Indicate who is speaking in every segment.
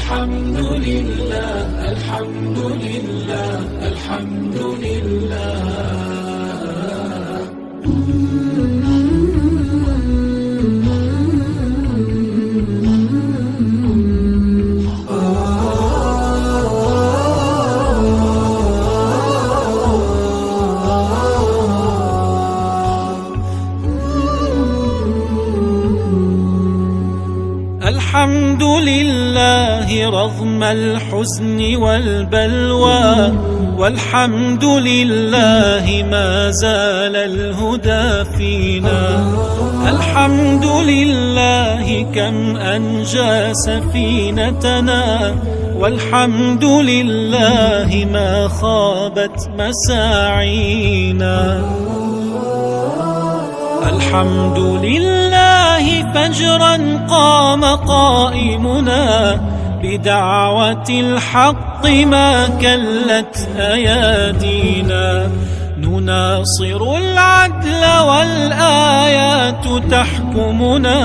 Speaker 1: الحمد لله الحمد لله الحمد لله.
Speaker 2: الحمد لله رغم الحزن والبلوى، والحمد لله ما زال الهدى فينا. الحمد لله كم أنجى سفينتنا، والحمد لله ما خابت مساعينا. الحمد لله فجرا قام قائمنا، بدعوة الحق ما كلت أيادينا. نناصر العدل والآيات تحكمنا،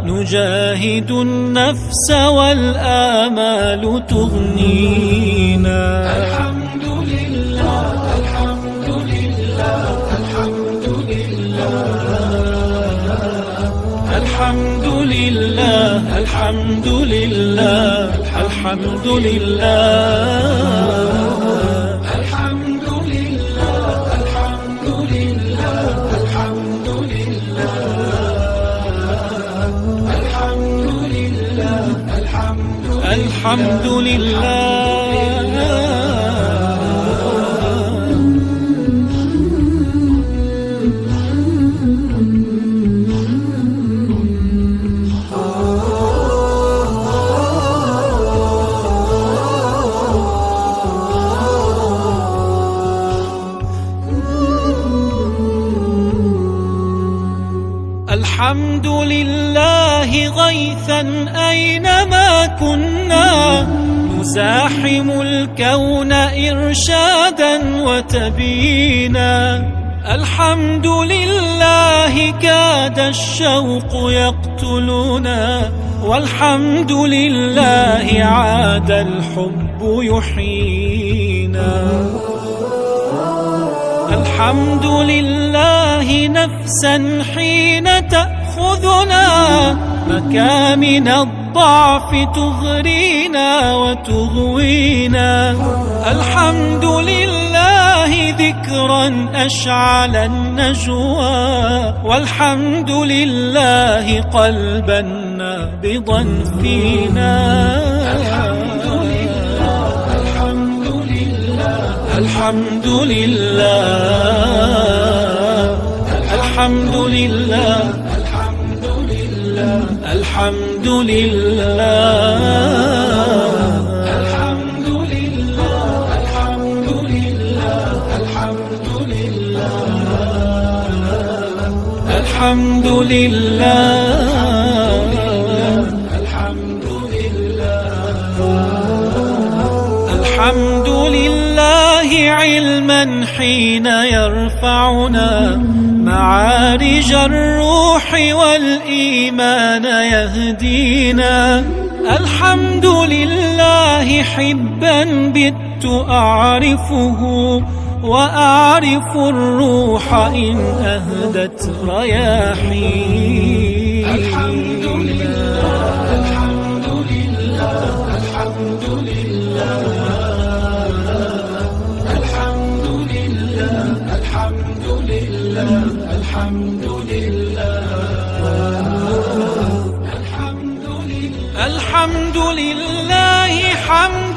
Speaker 2: نجاهد النفس والآمال تغنينا.
Speaker 1: الحمد لله الحمد لله الحمد لله
Speaker 2: الحمد لله الحمد لله الحمد لله
Speaker 1: الحمد لله الحمد لله الحمد لله الحمد لله الحمد لله.
Speaker 2: الحمد لله غيثا أينما كنا، نزاحم الكون إرشادا وتبيينا. الحمد لله كاد الشوق يقتلنا، والحمد لله عاد الحب يحيينا. الحمد لله نفسا حين تأخذنا، مكامن الضعف تغرينا وتغوينا. الحمد لله ذكرا أشعل النجوى، والحمد لله قلبا نابضا فينا. الحمد لله الحمد لله الحمد لله الحمد لله
Speaker 1: الحمد لله الحمد لله
Speaker 2: الحمد لله
Speaker 1: الحمد لله
Speaker 2: الحمد لله علما حين يرفعنا، معارج الروح والإيمان يهدينا. الحمد لله حبا بت أعرفه، وأعرف الروح إن أهدت رياحي.
Speaker 1: الحمد لله الحمد لله الحمد لله الحمد لله الحمد لله الحمد لله
Speaker 2: الحمد لله حمدا